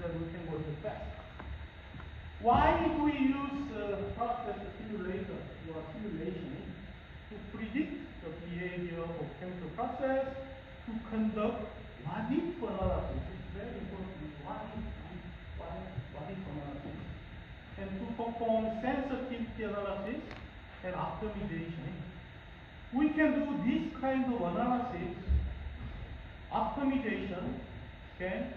that we can go too fast. Why do we use process simulator or simulation to predict the behavior of chemical process, to conduct what-if analysis? It's very important. What-if analysis, and to perform sensitivity analysis and optimization. We can do this kind of analysis, optimization, okay,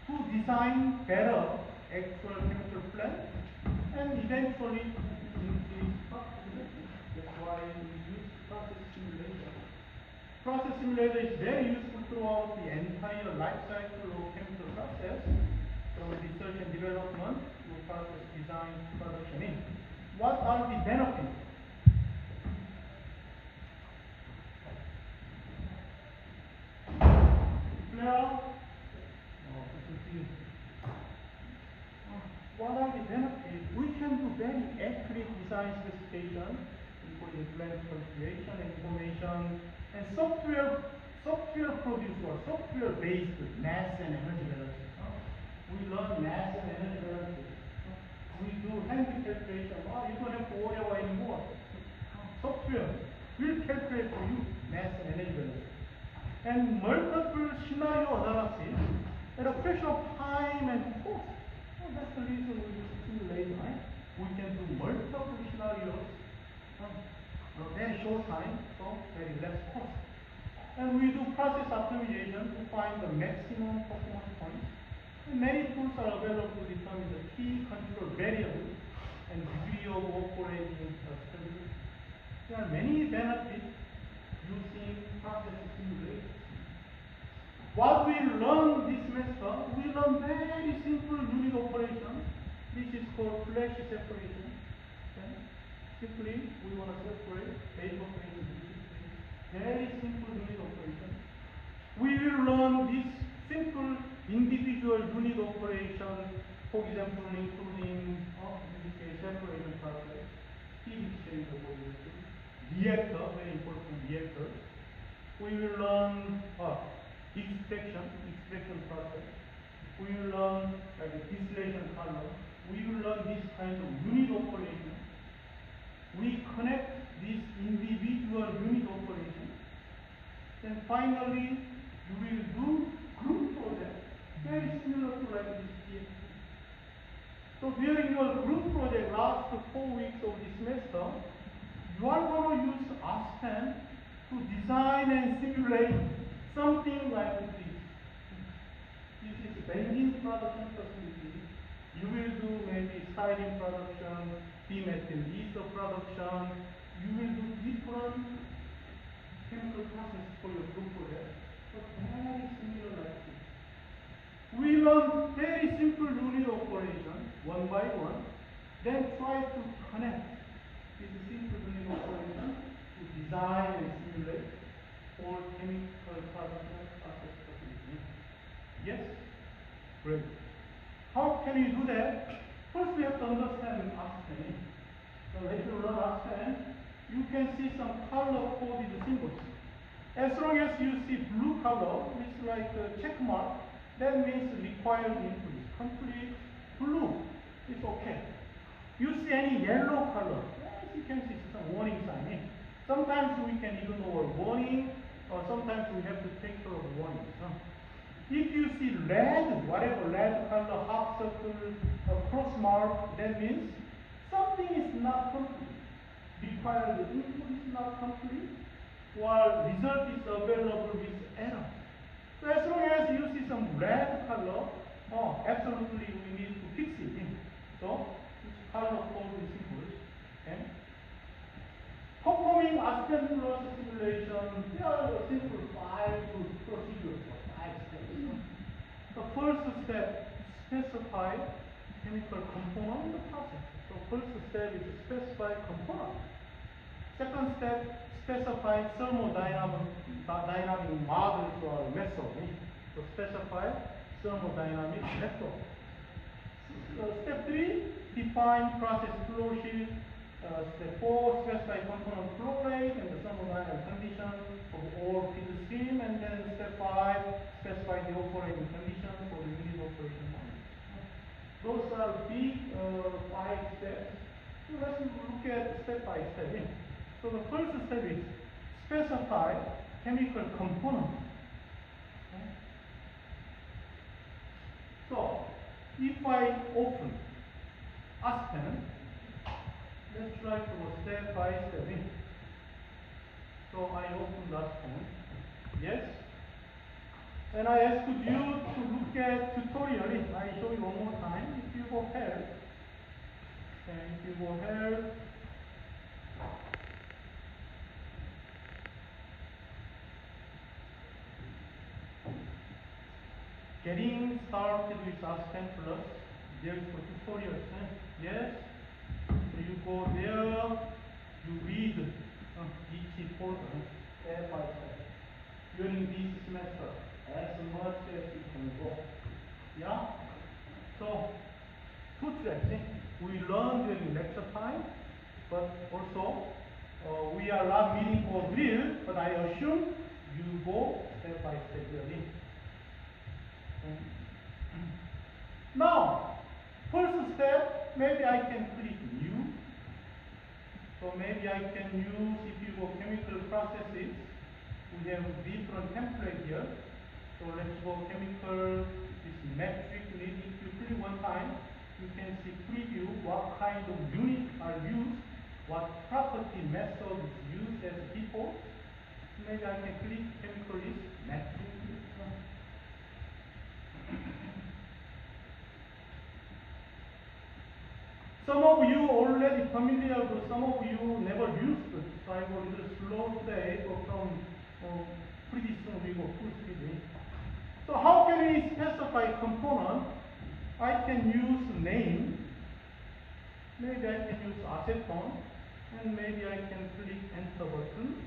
to design better actual chemical plant and eventually increase profitability. That's why we use process simulation. Process simulator is very useful throughout the entire life cycle of chemical process, from research and development to process design to production. What are the benefits? What are the benefits? We can do very accurate design specification, including plant configuration information, and software produced or software-based mass and energy balances. We learn mass and energy balances. We do handy calculation. You don't have to worry about anymore. Software will calculate for you mass and energy balances. And multiple scenario analysis at a fraction of time and cost. That's the reason we use simulation, right? We can do multiple scenarios in a very short time, so very less cost. And we do process optimization to find the maximum performance points. And many tools are available to determine the key control variables and degree of operating stability. There are many benefits using process simulation. What we learn this semester, we learn very simple unit operation. This is called flash separation. Okay? Simply, we want to separate base operation. Very simple unit operation. We will learn this simple individual unit operation, for example, including separation process, heat exchanger, reactor, very important reactor. We will learn extraction process. We will learn like a distillation column. We will learn this kind of unit operation. We connect this individual unit operation. Then finally, you will do group project, very similar to like this here. So during your group project, last 4 weeks of this semester, you are going to use Aspen to design and simulate something like this. This is benzene production facility. You will do maybe styrene production, dimethyl ether production. You will do different chemical process for your group project. So very similar like this. We learn very simple unit operation, one by one, then try to connect this simple unit operation to design and simulate all chemical process facility. Yes? Great. How can you do that? First we have to understand Aspen. So when you learn Aspen, you can see some color-coded symbols. As long as you see blue color, which is like a check mark, that means required input is complete. Blue is okay. You see any yellow color, as you can see some warning sign. Sometimes we can ignore warning, or sometimes we have to take care of warnings. If you see red, whatever red color, half circle, cross mark, that means something is not complete. Required input is not complete, while result is available with error. So as long as you see some red color, absolutely we need to fix it. So it's color coded symbols. Okay? Performing Aspen plus simulation, there are a simple 5 procedures or 5 steps. The first step, specify chemical component in the process. So first step is specify component. Second step, specify thermodynamic model or method. So specify thermodynamic method. Step 3, define process flow sheet. Step 4, specify component flow rate and the thermodynamic condition of all feed stream. And then step 5, specify the operating condition for the unit operation point. be 5 steps. So let's look at step by step. So the first step is specify chemical component. Okay. So if I open aspen, let's try to go step by step. So I open aspen. Yes. And I ask you to look at tutorial. I show you one more time. If you go here, and if you go here, getting started with Aspen Plus, there's for tutorials. Yes. So you go there, you read each folder step by step during this semester as much as you can go. Yeah? So, two tracks. We learn during lecture time, but also we are not meeting for drill, but I assume you go step by step really. Now, first step, maybe I can click new. So maybe I can use, if you go chemical processes, we have different template here. So let's go chemical, this metric unit. If you click one time, you can see preview what kind of units are used, what property method is used as default. Maybe I can click chemical list metric. Some of you already familiar, but some of you never used it. So I will a little slow today, but from pretty soon we go full speed. So how can we specify component? I can use name. Maybe I can use acetone, and maybe I can click enter button.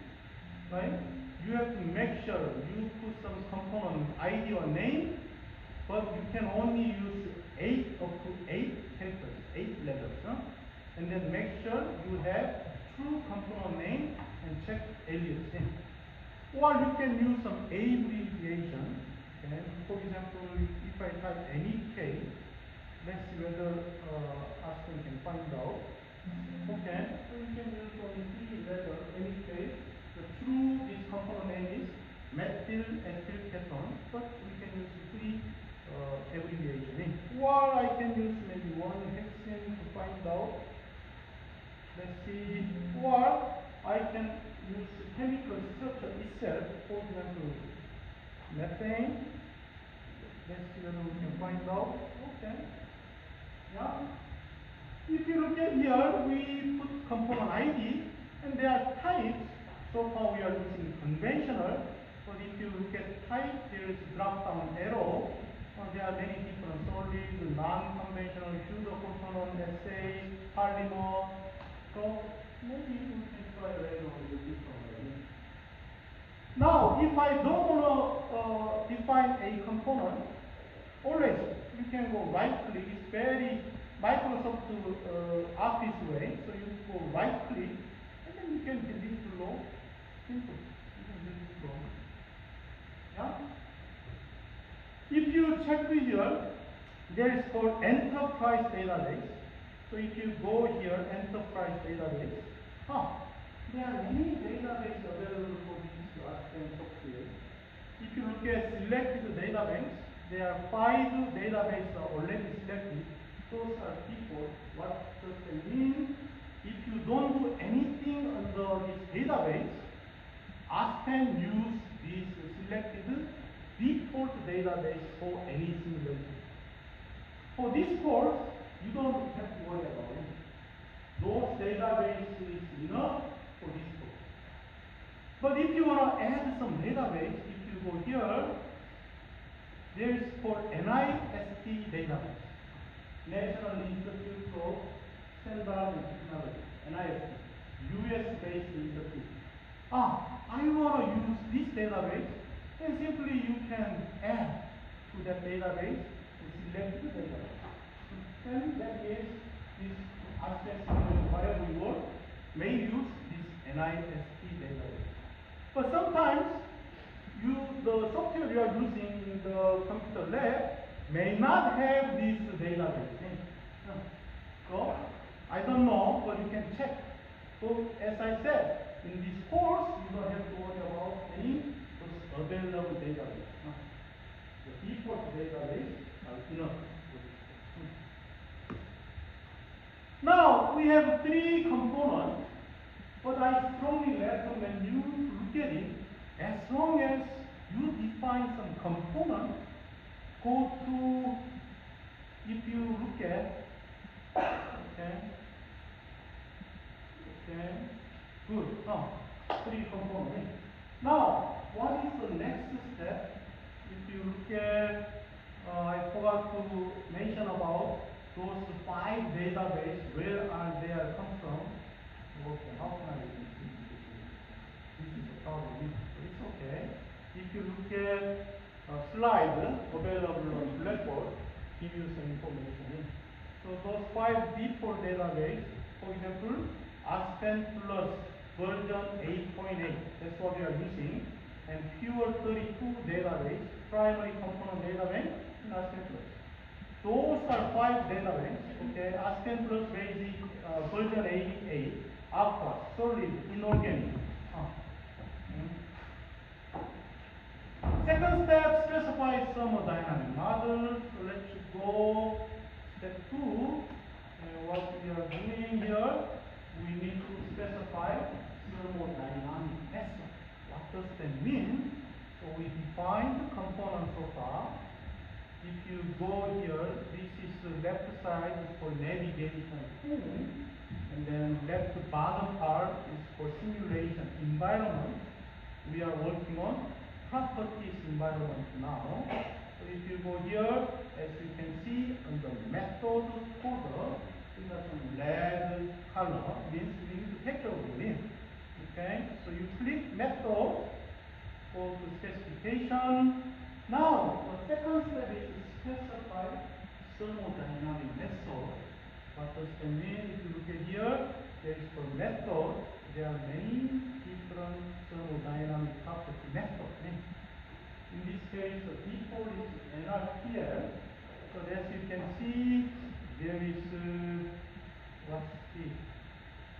Right? You have to make sure you put some component ID or name, but you can only use 8 up to 8 characters, 8 letters. And then make sure you have true component name and check alias. Or you can use some abbreviation. Okay? For example, if I type NEK, let's see whether Aspen can find out. Okay, so you can use only 3 letters, NEK. The true this component name is methyl ethyl ketone, but we can use 3 abbreviation. Or I can use maybe 1 hexane to find out. Let's see. Or I can use chemical structure itself. For example, methane. Let's see whether we can find out. Okay. Yeah. If you look at here, we put component ID, and there are types. So far we are using conventional, but if you look at type, there is drop down arrow. There are many different solid, non-conventional, pseudo-component, assay, polymer. So maybe we can try later on the different way. Now, if I don't want to define a component, always you can go right click. It's very Microsoft Office way. So you go right click, and then you can delete below. Simple. You can delete below. Yeah. If you check here, there is called enterprise database. So if you go here, enterprise database, there are many databases available for this Aspen software. If you look at selected database, there are 5 databases already selected. Those are default. What does that mean? If you don't do anything under this database, Aspen use this selected default database for any single thing. For this course, you don't have to worry about it. Those databases is enough for this course. But if you want to add some database, if you go here, there is called NIST database. National Institute of Standards and Technology, NIST, US-based institute. I want to use this database. And simply you can add to that database and select the database. And that is this Aspen whatever you want may use this NIST database. But sometimes the software you are using in the computer lab may not have this database. So, I don't know, but you can check. So, as I said, in this course, you don't have to worry about any those available database. The default database are enough. Now, we have three components, but I strongly recommend you to look at it. As long as you define some component, go to, if you look at, okay, good, three components. Now, what is the next step? If you look at, I forgot to mention about those 5 databases, where are they are come from? Okay, how can I do this? This is a problem, but it's okay. If you look at a slide available on Blackboard, give you some information. So those 5 default databases, for example, Aspen Plus version 8.8, that's what we are using, and Pure 32 database, primary component database in Aspen Plus. Those are 5 databases, okay, Aspen Plus basic version 88, Aqua, solid, inorganic. Second step, specify thermodynamic model. So let's go step 2. What we are doing here, we need to specify thermodynamic method. What does that mean? So we define the component so far. If you go here, this is the left side is for navigation tool, and then left bottom part is for simulation environment. We are working on properties environment now. So if you go here, as you can see on the method folder, we got some red color, means we need to take care of it. Okay, so you click method, go to specification. Now, the second step is to specify thermodynamic method. What does that mean? If you look at here, there is for method, there are many different thermodynamic property methods. In this case, the default is NRTL. So as you can see, there is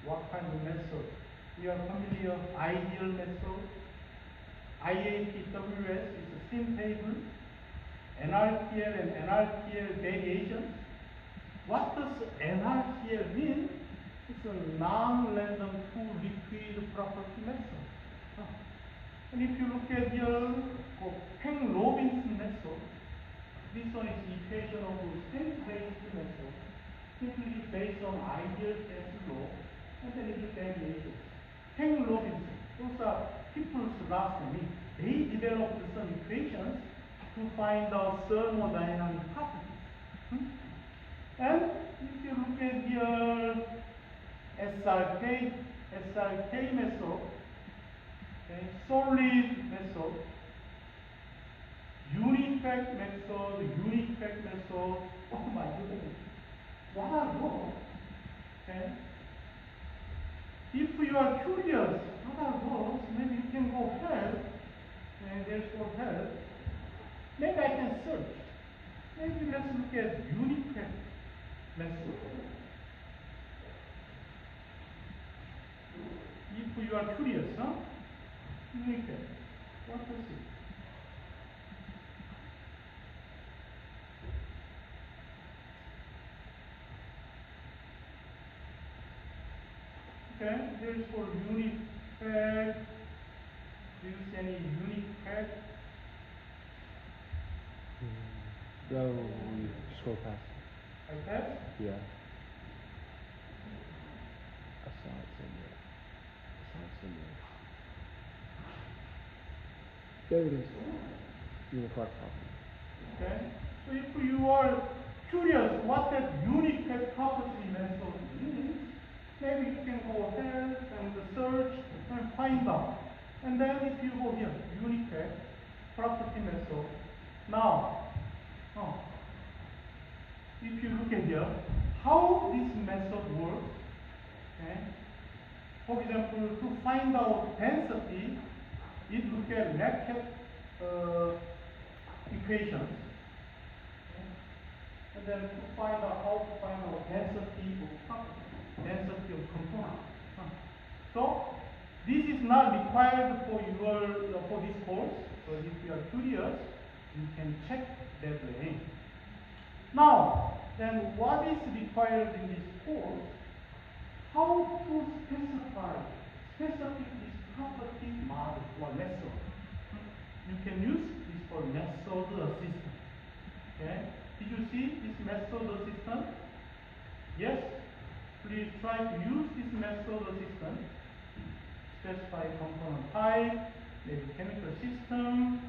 what kind of method? We are familiar with ideal method. IATWS is the same table. NRTL and NRTL variations. What does NRTL mean? It's a non-random two-liquid property method. And if you look at here, Peng-Robinson method, this one is equation of the same-based method, simply based on ideal gas law, and then it is variation. Peng-Robinson, those are people's last name. They developed some equations to find out thermodynamic properties. And if you look at here, SRK method, okay, solid method, unit-packed method, oh my goodness, what are those? Okay. If you are curious, what are those? Maybe you can go help, and there's for help. Maybe I can search. Maybe let's look at unit-packed method. If you are curious, unit-packed, what is it? Okay, there is for unit-packed. Do you see any unit-packed? No, we scroll past. Like that? Yeah. I saw it somewhere. There it is. Unified property. Okay. So if you are curious what that unit-packed property method means, maybe you can go ahead and search and find out. And then if you go here, unit-packed property method. Now, if you look at here, how this method works, okay? For example, to find out density, it look at Racket equations. Okay? And then to find out how to find out density of property, density of component. So this is not required for for this course. So if you are curious, you can check that way. Now, then what is required in this course? How to specify this property model or method. You can use this for method assistant. Okay? Did you see this method assistant? Yes? Please try to use this method assistant. Specify component type, maybe chemical system,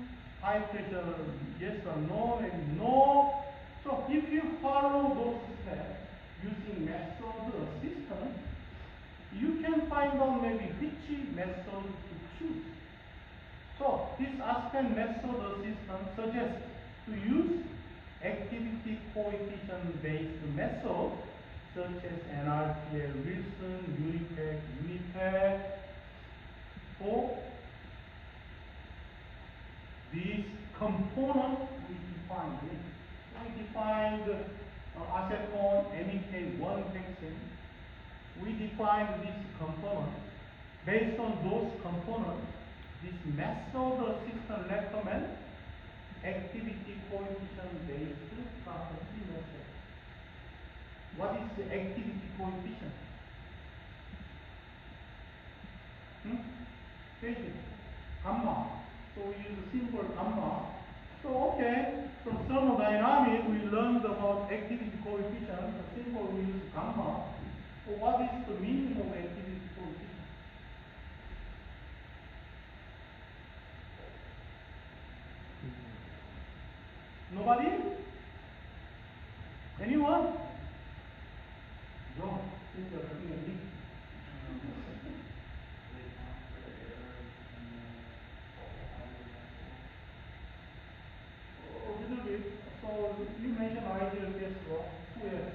high pressure, yes or no, maybe no. So if you follow those steps using method assistant, you can find out maybe which method to choose. So this Aspen method assistant suggests to use activity coefficient based method such as NRTL, Wilson, Unipec for these components we defined. We defined acetone, MEK1 hexane. We defined this component. Based on those components, this method assistant recommend activity coefficient based property method. What is the activity coefficient? Gamma. So we use the symbol gamma. So okay, from thermodynamics we learned about activity coefficient. The symbol we use gamma. So what is the meaning of activity coefficient? Nobody? Anyone? No. Since you're looking at me. A little bit. So you mentioned ideal case law. Who else?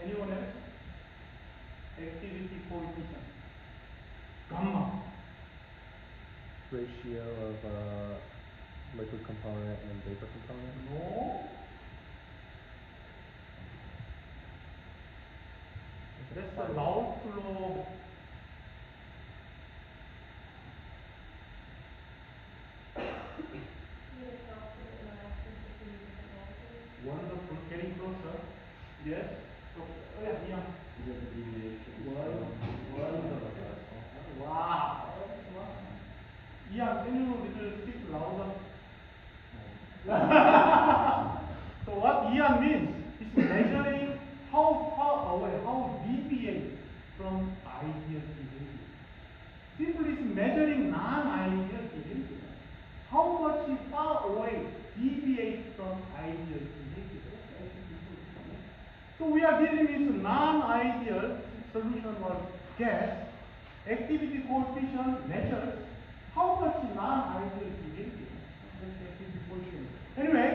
Anyone else? Activity coefficient. Gamma. Ratio of liquid component and vapor component. No. That's the Law flow. Wonderful, getting closer. Yes. So, oh yeah, yeah. Is it the deviation? Wow. Yeah, can you little speak louder? So what Ian means is measuring how far away, how deviate from ideal behavior. Simply is measuring non-ideal behavior. How much far away deviate from ideal behavior. So we are dealing with non-ideal solution was gas. Activity coefficient measures how much non-ideal behavior. That's activity coefficient. Anyway,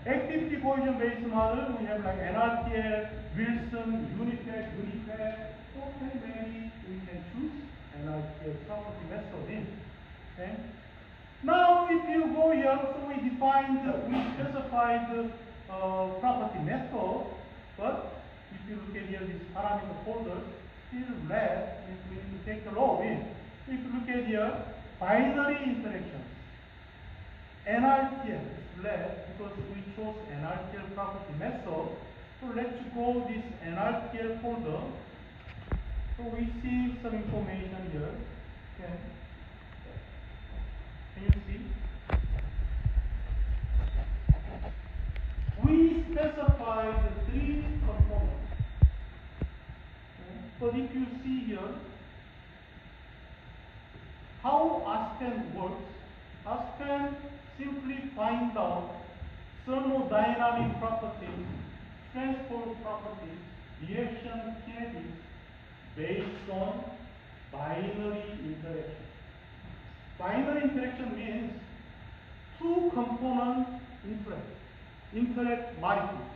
activity coefficient based model, we have like NRTL, Wilson, Unipec. Okay, maybe we can choose NRTL property method in. Okay. Now, if you go here, so we specified the property method, but if you look at here, this parameter folder, still red, if we need to take the row in. If you look at here, binary interactions. NRTL is red because we chose NRTL property method. So let's go this NRTL folder. So we see some information here. Okay. Can you see? We specify the three components. Okay. So if you see here, how Aspen works, Aspen simply find out thermodynamic properties, transport properties, reaction kinetics based on binary interaction. Binary interaction means two components interact molecules.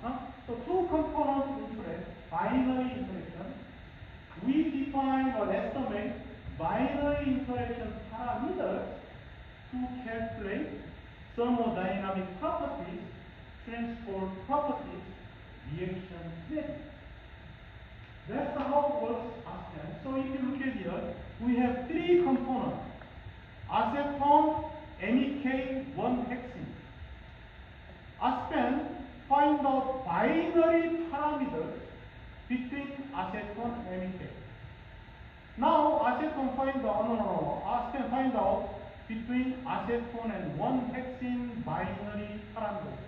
So two components interact, binary interaction. We define or estimate binary interaction parameters to calculate thermodynamic properties, transport properties, reaction we have three components. Acetone, MEK, 1-hexene. Aspen find out binary parameters between acetone and MEK. Now acetone find out, Aspen find out between acetone and 1-hexene binary parameters.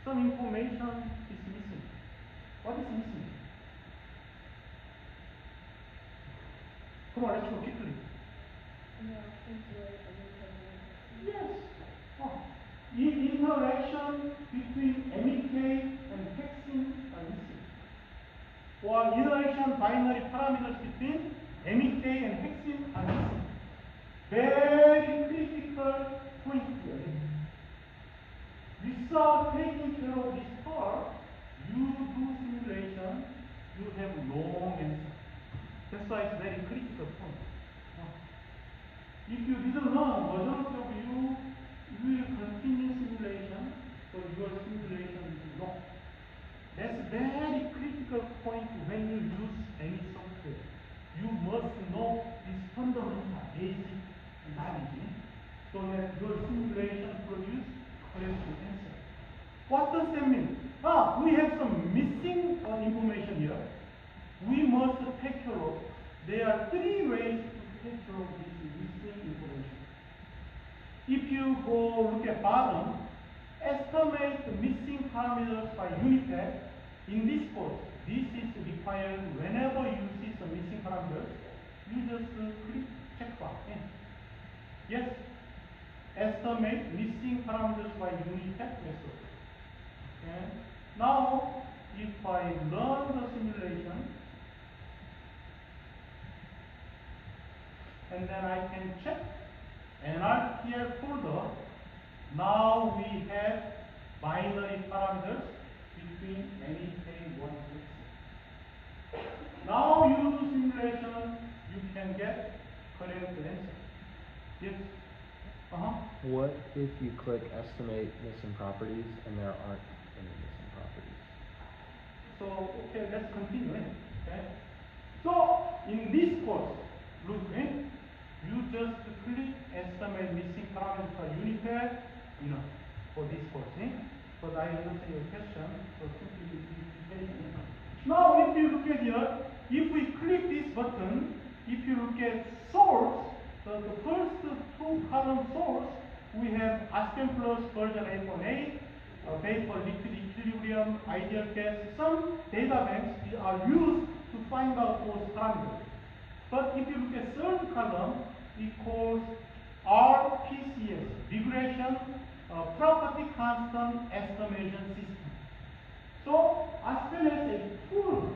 Some information is missing. What is missing? Come on, let's go quickly. Yes. Oh. Interaction between MEK and hexene are missing. Or interaction binary parameters between MEK and hexene are missing. Very critical point here. Without taking care of this part, you do simulation, you have long answer. That's why it's very critical point. If you didn't learn, majority of you will continue simulation, so your simulation is wrong. That's a very critical point when you use any software. You must know this fundamental basic knowledge so that your simulation produce correct answer. What does that mean? We have some missing information here. We must take care of. There are three ways to take care of this missing information. If you go look at bottom, estimate the missing parameters by Unitec. In this course, this is required whenever you see some missing parameters, you just click check box. Yes, estimate missing parameters by Unitec method. Okay. Now, if I learn the simulation, and then I can check NRTL folder. Now we have binary parameters between MEK 1-hexene. Now you do simulation, you can get correct answer. Yes? What if you click estimate missing properties and there aren't any missing properties? So, okay, let's continue. Okay? So, in this course, look, you just click estimate missing parameters per Unitec, for this course. But I understand your question, so simply repeat. Now, if you look at here, if we click this button, if you look at source, the first two column source, we have Aspen Plus version 8.8, vapor liquid equilibrium, ideal gas. Some data banks are used to find out those parameters. But if you look at third column, it calls RPCS, regression property constant estimation system. So Aspen has a tool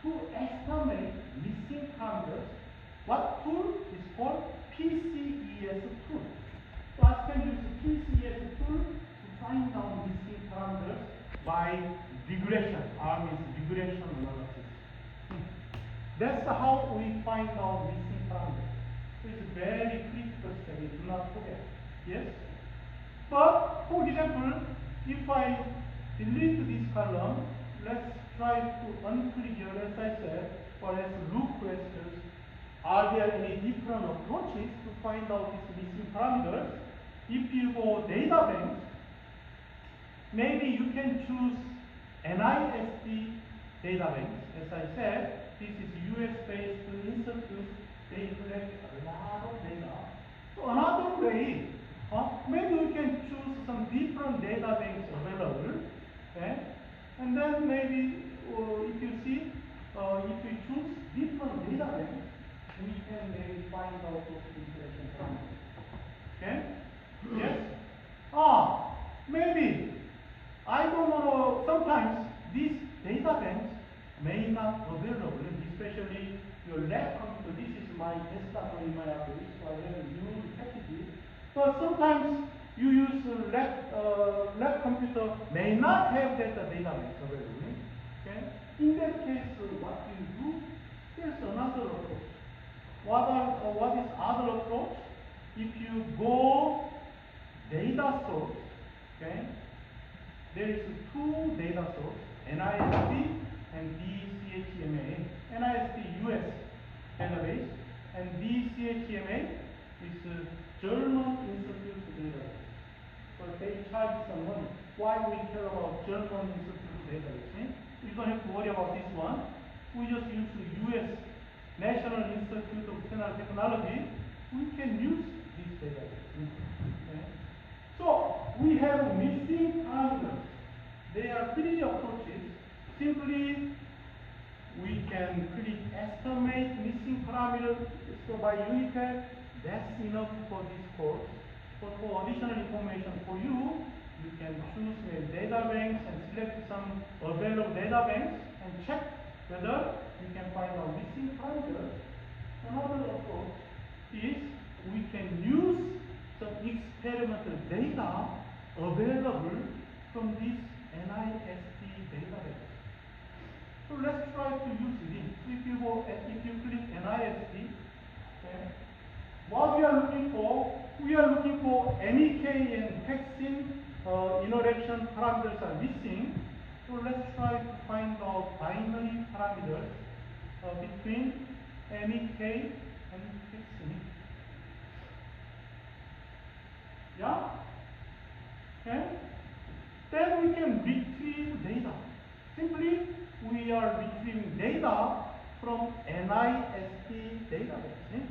to estimate missing parameters. What tool is called PCES tool? So Aspen uses PCES tool to find out missing parameters by regression. R means regression analysis. That's how we find out missing parameters. So it's a very critical step. Do not forget. Yes? But for example, if I delete this column, let's try to unclick here, as I said, or let's look questions. Are there any different approaches to find out these missing parameters? If you go data banks, maybe you can choose NIST data banks. As I said, this is US-based institute. They collect a lot of data. So another way, maybe we can choose some different data banks available. Okay? And then maybe if you see, if we choose different data banks, we can maybe find out those information parameters. Okay? Yes? Maybe. I don't know. Sometimes these data banks may not available, especially your lab computer. This is my desktop in my office, so I have a new package. But sometimes you use lab computer may not have that database available. Okay? In that case, what you do? There's another approach. What is other approach? If you go data source, okay? There is two data source, NIST and DCHMA. NIST US database, question one. Why we care about German Institute database? You don't have to worry about this one. We just use the US National Institute of Standard Technology. We can use this database. Okay? So we have missing parameters. There are three approaches. Simply, we can click estimate missing parameters. So by Unitech, that's enough for this course. But for additional information for you, you can choose a data banks and select some available data banks and check whether you can find out missing parameters. Another approach is we can use some experimental data available from this NIST database. So let's try to use this. If you click NIST, okay, what we are looking for MEK and vaccine interaction parameters are missing. So let's try to find out binary parameters between MEK and vaccine. Yeah? Okay? Then we can retrieve data. Simply, we are retrieving data from NIST database. Okay?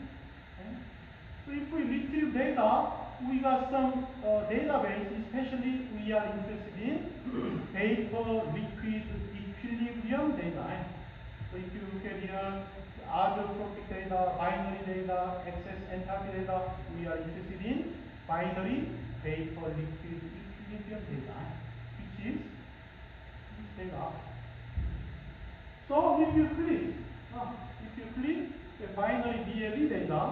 So if we retrieve data, we got some database, especially we are interested in vapor liquid equilibrium data. So if you look at here, azeotropic data, binary data, excess enthalpy data, we are interested in binary vapor liquid equilibrium data, which is this data. So if you click the binary BLE data,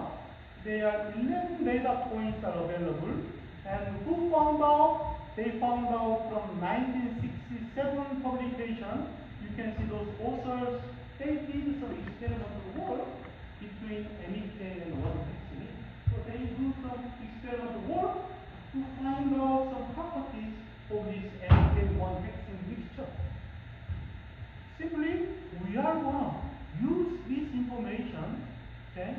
there are 11 data points are available. And who found out? They found out from 1967 publication. You can see those authors, they did some experimental work between MEK and one vaccine. So they do some experimental work to find out some properties of this MEK1 vaccine mixture. Simply, we are going to use this information, okay,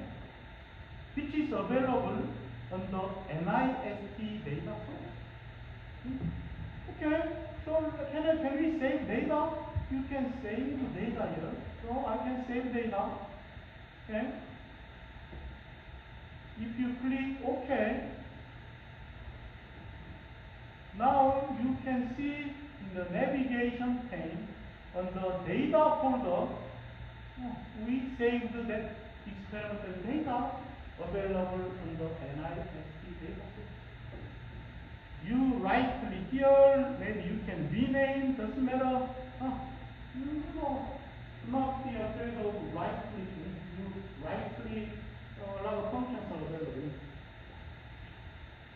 which is available on the NIST data source. Okay, so can we save data? You can save the data here. So I can save data. Okay. If you click OK, now you can see in the navigation pane on the data folder, we saved that experimental data available on the NIST database. You right click here, maybe you can rename, doesn't matter. Not be afraid of right clicking. You right click, a lot of functions are available.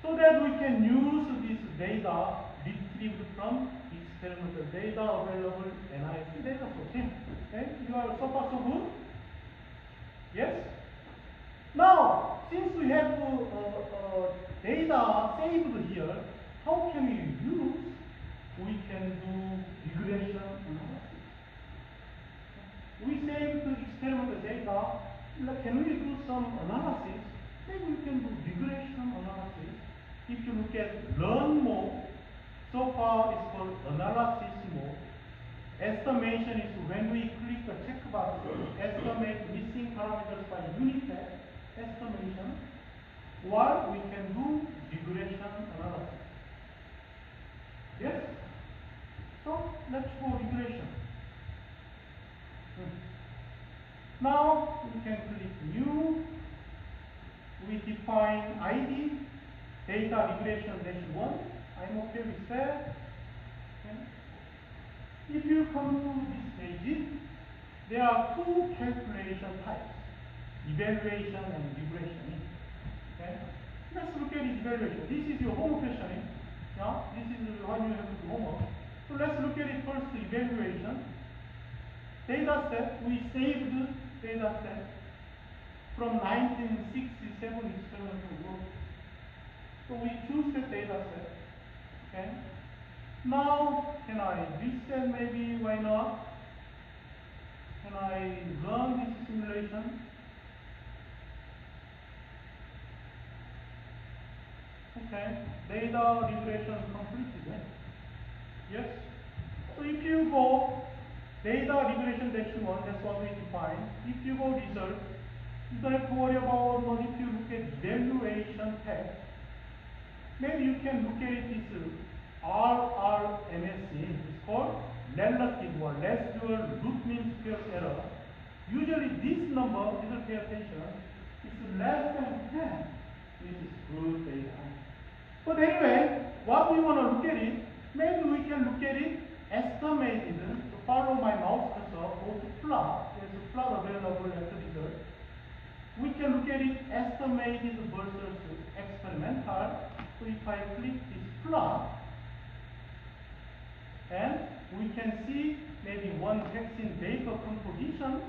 So that we can use this data retrieved from experimental data available NIST data source. Okay, you are so far so good? Yes? Now, since we have data saved here, how can we use? We can do regression analysis. We saved the experimental data. Can we do some analysis? Maybe we can do regression analysis. If you look at learn mode, so far it's called analysis mode. Estimation is when we click the checkbox, estimate missing parameters by Unitech estimation, or we can do regression analysis. Yes? So let's go regression. Now we can click new. We define ID, data regression -1. I'm okay with that. Okay. If you come to this page, there are two calculation types, evaluation and regression. Okay? Let's look at evaluation. This is your homework question. Yeah? This is what you have to do homework. So let's look at it first, evaluation. Data set, we saved data set from 1967 experimental work. So we choose the data set. Okay? Now, can I reset maybe? Why not? Can I run this simulation? Okay, data regression completed. Yes? So if you go data regression -1, that's what we define. If you go result, you don't have to worry about what if you look at valuation tag. Maybe you can look at this RRMSE. It's called relative or residual root mean square error. Usually this number, you don't pay attention, is less than 10. This is good data. But anyway, what we want to look at it, maybe we can look at it estimated. So follow my mouse cursor, go to plot. There's a plot available at the result. We can look at it estimated versus experimental. So if I click this plot, and we can see maybe one vaccine vapor composition,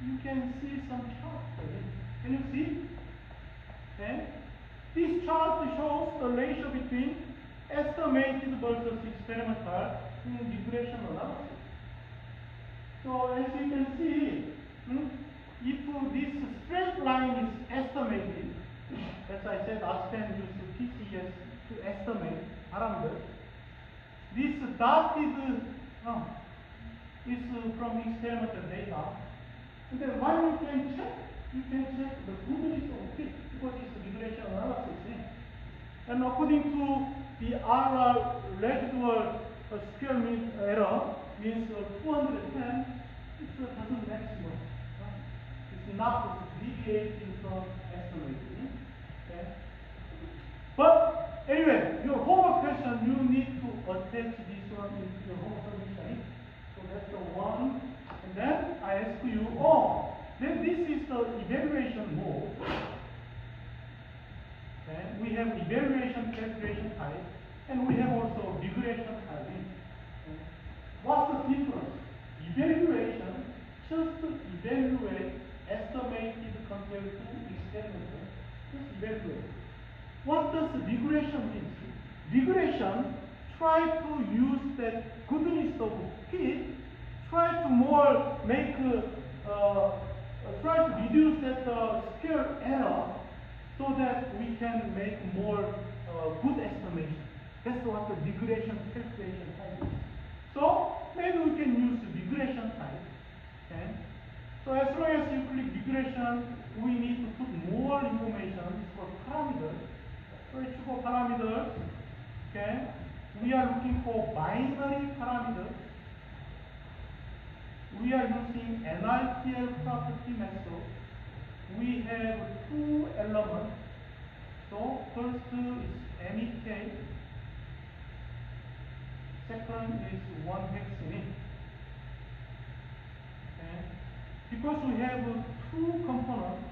you can see some chart. Can you see? Okay. This chart shows the ratio between estimated versus experimental in regression analysis. So as you can see, if this straight line is estimated, as I said, Aspen used PCS to estimate parameters. This dotted is from experimental data. And then what you can check the goodness of it because it's regression analysis. And according to the RR residual square mean error means 210, it doesn't maximum. It's not deviating from estimating. Okay? But anyway, your homework question, you need to attach this one into your homework submission. So that's the one. And then I ask you, then this is the evaluation mode. Okay? We have evaluation calculation type, and we have also regression type. Okay? What's the difference? Evaluation just to evaluate estimated compared to experimental. Just evaluate. What does regression mean? Regression try to use that goodness of fit, try to more make try to reduce that square error so that we can make more good estimation. That's what the regression calculation type is. So maybe we can use the regression type. Okay? So as long as you click regression, we need to put more information for parameters. So it's for parameters. Okay? We are looking for binary parameters. We are using NRTL property method. We have two elements. So first is MEK. Second is one hexene. Okay. Because we have two components,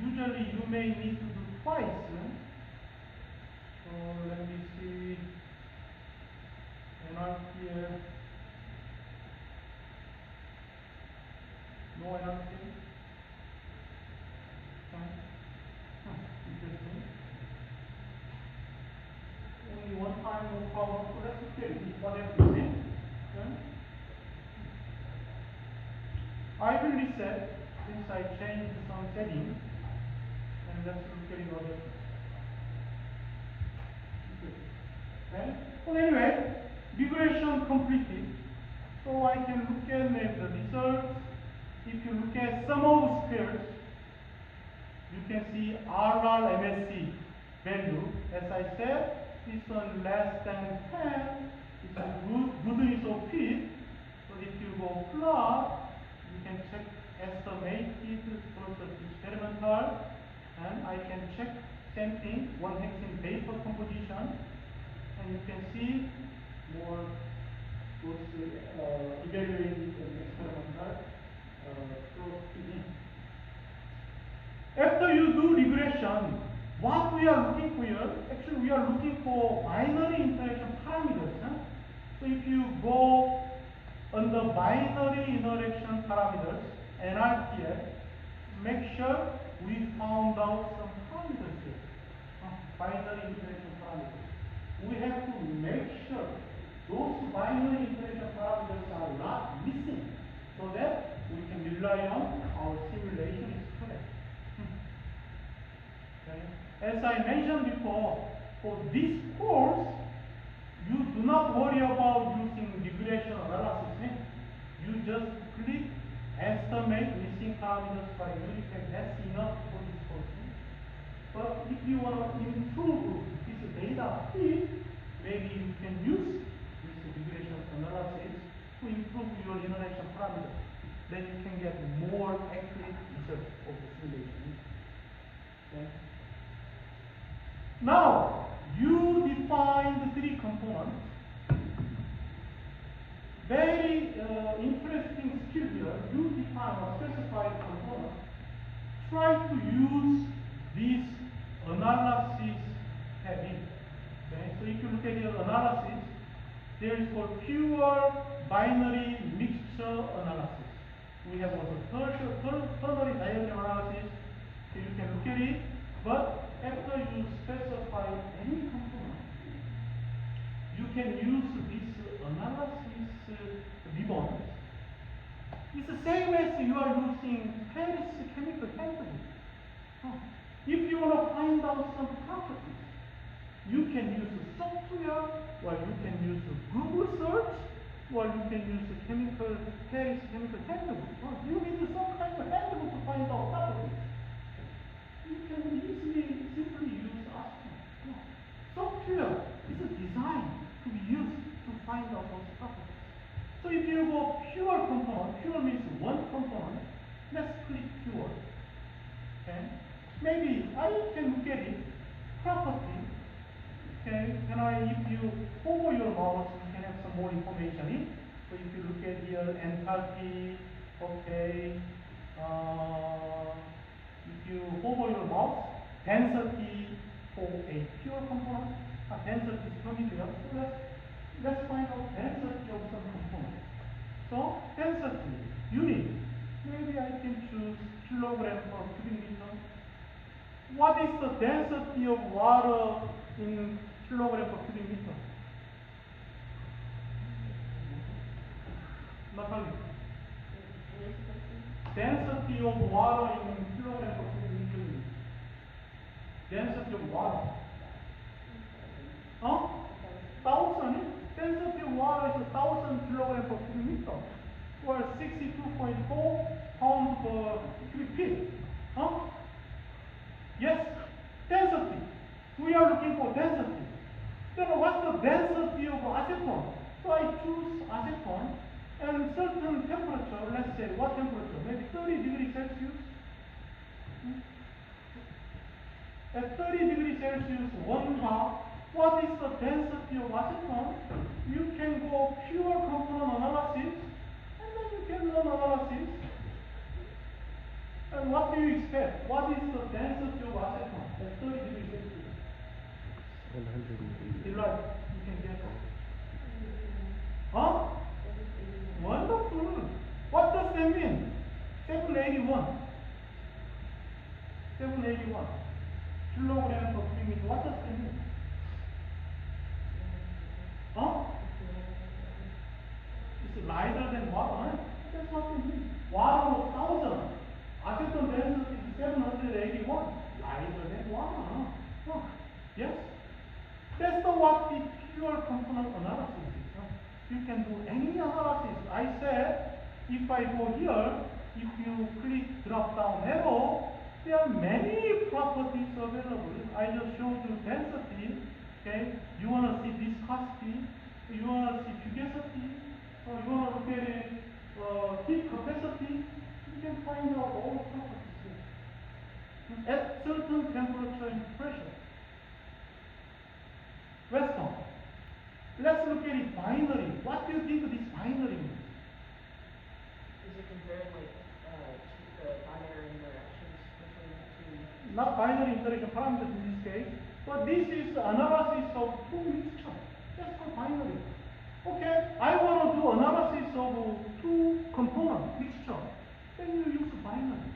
usually you may need to do twice. So let me see. NRTL. No NRTL. Okay. Interesting. Only one time, no problem. So let's look at it. Whatever you say. Okay. I will reset since I changed some settings. And let's look at it again. Okay. Well, anyway, regression completed. So I can look at maybe the results. If you look at sum of squares, you can see RRMSE value. As I said, this one less than 10. It's a goodness of fit. So if you go plot, you can check estimated versus experimental. And I can check same thing, one hexene vapor composition. And you can see more evaluated and experimental. After you do regression, what we are looking for here, actually we are looking for binary interaction parameters. So if you go on the binary interaction parameters, NRTL, make sure we found out some parameters here. Binary interaction parameters. We have to make sure those binary interaction parameters are not missing so that we can rely on our simulation is correct. Okay. As I mentioned before, for this course, you do not worry about using regression analysis. Eh? You just click estimate missing parameters by unit, and that's enough for this person. But if you want to improve this data feed, maybe you can use this regression analysis to improve your interaction parameters. Then you can get more accurate result of the simulation. Okay? Now, you define the three components. Very interesting skill here. You define or specify the component. Try to use this analysis heading. Okay, so if you look at your analysis, there is called pure binary mixture analysis. We have also ternary diagram analysis. So you can look at it, but after you specify any component, you can use this analysis ribbon. It's the same as you are using Paris chemical handbook. If you want to find out some properties, you can use software, or you can use Google search, or you can use Paris chemical handbook. You need some kind of handbook to find out properties. You can simply use Astro. Software is designed to be used to find out those properties. So if you go pure component, pure means one component, let's click pure. Okay? Maybe I can look at it, property. Okay, if you hover your mouse, you can have some more information in. So if you look at here, enthalpy, okay, if you hover your mouse, density for a pure component, density is familiar. So let's find out density of some component. So density, unit, maybe I can choose kilogram per cubic meter. What is the density of water in kilogram per cubic meter? Natalie. Density of water in kilogram per cubic meter. Density of water. 1,000. Density of water is 1,000 kilogram per cubic meter, or 62.4 pounds per cubic feet. Yes, density. We are looking for density. Then what's the density of acetone? So I choose acetone and certain temperature, let's say what temperature? Maybe 30 degrees Celsius. At 30 degrees Celsius, 1 bar, what is the density of acetone? You can go pure component analysis, and then you can run analysis. And what do you expect? What is the density of acetone at 30 degrees Celsius? 180. Eli, you can guess. Huh? Wonderful. What does that mean? 781. 781 kilogram per cubic meter. What does that mean? It's lighter than water, right? That's what it means. Water was 1,000. Acetone density is 781. Lighter than water, huh? Yes? That's what the pure component analysis is. You can do any analysis. I said, if I go here, if you click drop down arrow, there are many properties available. I just showed you density. Okay, you want to see viscosity, you want to see fugacity, or you want to look at it, heat capacity. You can find out all the properties here. At certain temperature and pressure. Weston, let's look at it binary. What do you think this binary means? Is it compared like to the binary interactions between the two? Not binary interaction parameters in this case, but this is analysis of two mixtures. That's called binary. Okay, I want to do analysis of two component mixture. Then you use binary.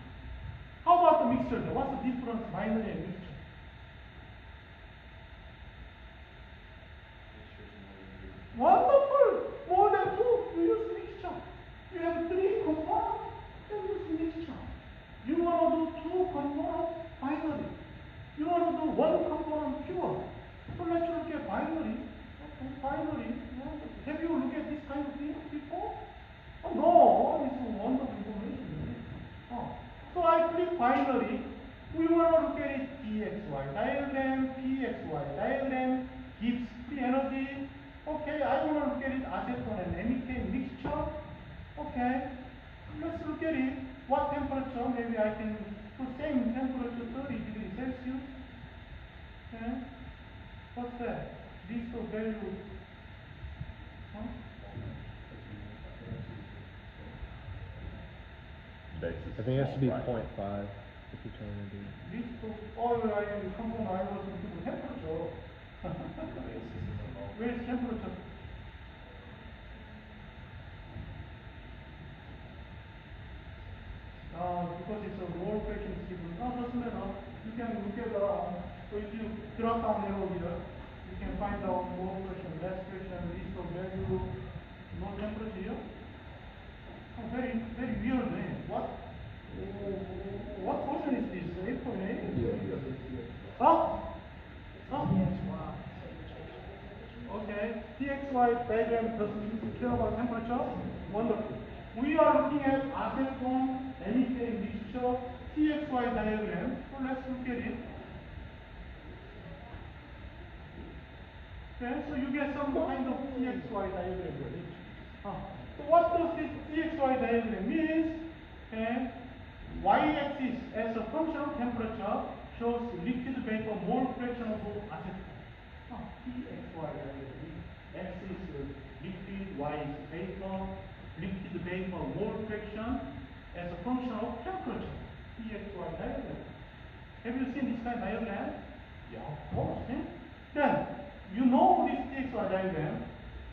How about the mixture? What's the difference binary and mixture? Wonderful! More than two, you use mixture. You have three components, then use mixture. You want to do two components binary. You want to do one component pure. So let's look at binary. Okay, binary. temperature, maybe I can put same temperature 30 degrees Celsius. Okay. What's that? This value. Huh? I think it has to be 0.5 if you're trying to do. This all I am compound I was into the temperature. Where is temperature? Because it's a mole fraction is given. Doesn't matter. You can look at so if you drop down arrow here, you can find out mole fraction, less fraction, list of value, no temperature here. Oh, very, very weird name. What portion is this? 8.8? Huh? Huh? Okay. TXY diagram doesn't care about temperature. Wonderful. We are looking at acetone, NEK mixture, TXY diagram. So let's look at it. Okay, so you get some kind of TXY diagram. So what does this TXY diagram mean? Okay, y-axis as a function of temperature shows liquid vapor mole fraction of acetone. TXY diagram. X is liquid, Y is vapor. Liquid vapor mole fraction as a function of temperature. TXY diagram. Have you seen this kind of diagram? Yeah, of course. Eh? Then you know this TXY diagram.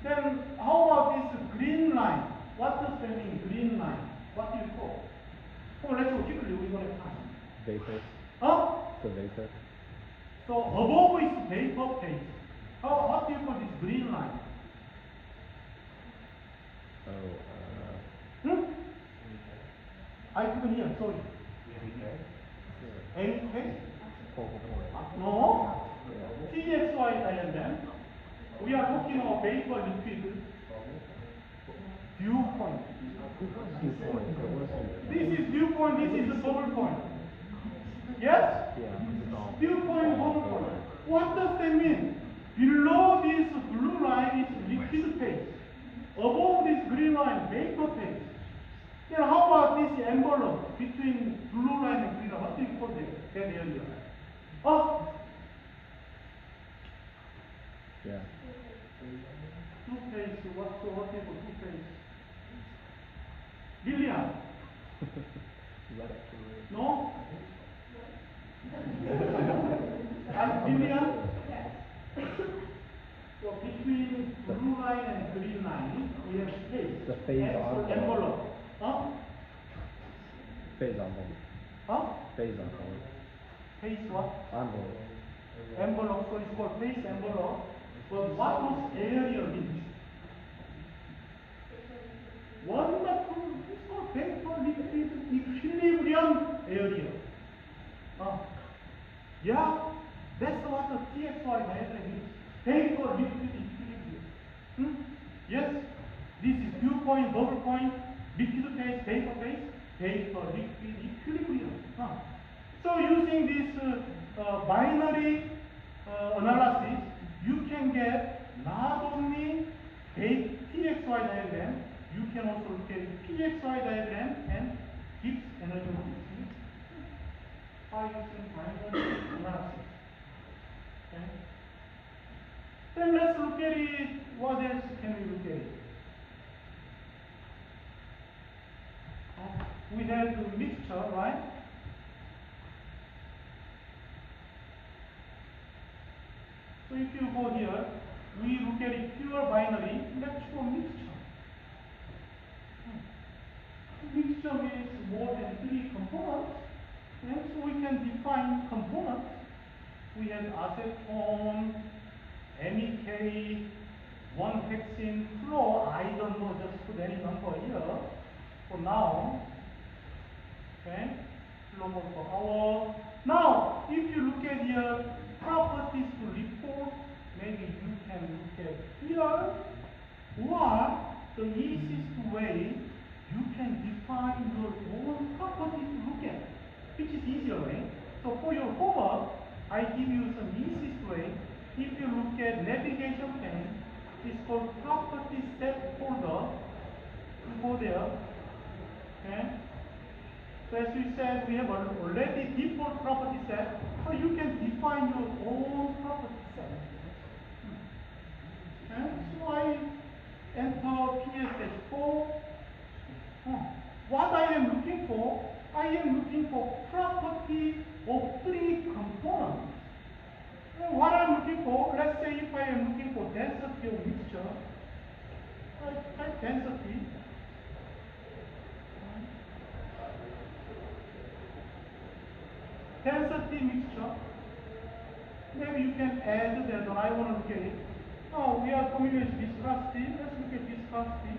Then how about this green line? What does that mean, green line? What do you call? Oh, let's go quickly, we're going to time. Vapor. Huh? The vapor. So above is vapor phase. What do you call this green line? Oh, I couldn't hear, sorry. NK? Focal point. No. TXY diagram. We are talking about vapor liquid. Dew point. Dew point. This is dew point, this is the bubble point. Yes? Yeah. Dew point, bubble point. What does that mean? Below this blue line is liquid phase. Above this green line, vapor phase. Then how about this envelope between blue line and green line? What do you call that area? Oh, Yeah. two phase. What do you call two phase? Lillian? No? Lillian? So between blue line and green line, we have space. The phase envelope. Envelope. Huh? Phase envelope. Huh? Phase envelope. Phase what? Envelope. Envelope. So it's called phase envelope. But what does area mean? Wonderful. It's called vapor liquid equilibrium area. Yeah, that's what the TXY diagram is. Vapor liquid equilibrium. Yes, this is dew point, bubble point, liquid phase, vapor phase, vapor liquid equilibrium. So using this binary analysis, you can get not only TXY diagram, you can also look at PXY diagram and Gibbs energy model. By using binary analysis. Okay. Then let's look at it. What else can we look at it? We have the mixture, right? So if you go here, we look at it pure binary, electron mixture. Mixture means more than 3 components, and so we can define components. We have acetone, MEK, 1-hexene, fluor. I don't know, just put any number here for now. Okay, fluor per hour. Now, if you look at here, properties to report, maybe you can look at here, or the easiest way, you can define your own properties to look at, which is easier way. So for your homework, I give you some easiest way. If you look at navigation pane, it's called property set folder. You go there, okay? So So as we said, we have already default property set, so you can define your own property set. Okay? So I enter PS-4. What I am looking for, I am looking for property of three components. What I'm looking for, let's say if I am looking for density of mixture, I type density. Density mixture. Maybe you can add that, or I want to look at it. Oh, we are familiar with viscosity. Let's look at viscosity.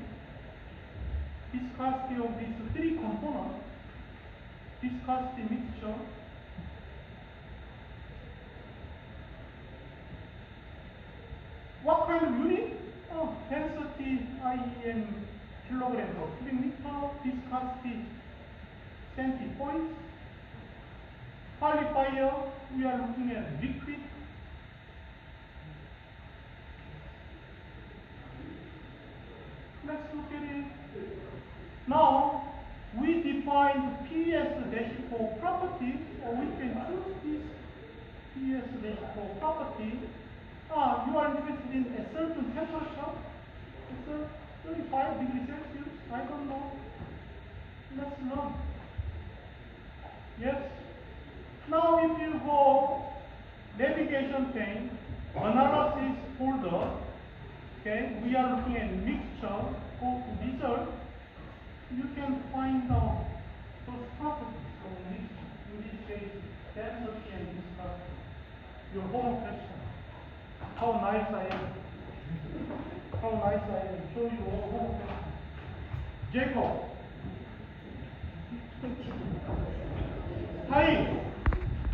Viscosity of these three components. Viscosity mixture. What kind of unit? Oh, density IEM kilogram per cubic meter, viscosity centipoints. Qualifier, we are looking at liquid. Let's look at it. Now, we defined PS-4 property, or we can choose this PS-4 property. You are interested in a certain temperature, it's a 35 degrees Celsius, I don't know. Let's learn. Yes. Now if you go navigation pane, analysis folder, okay, we are looking at mixture, go to result, you can find out those properties of mixture. In this case, density and viscosity. Your home question. How nice I am. How nice I am. Show you all home question. Jacob.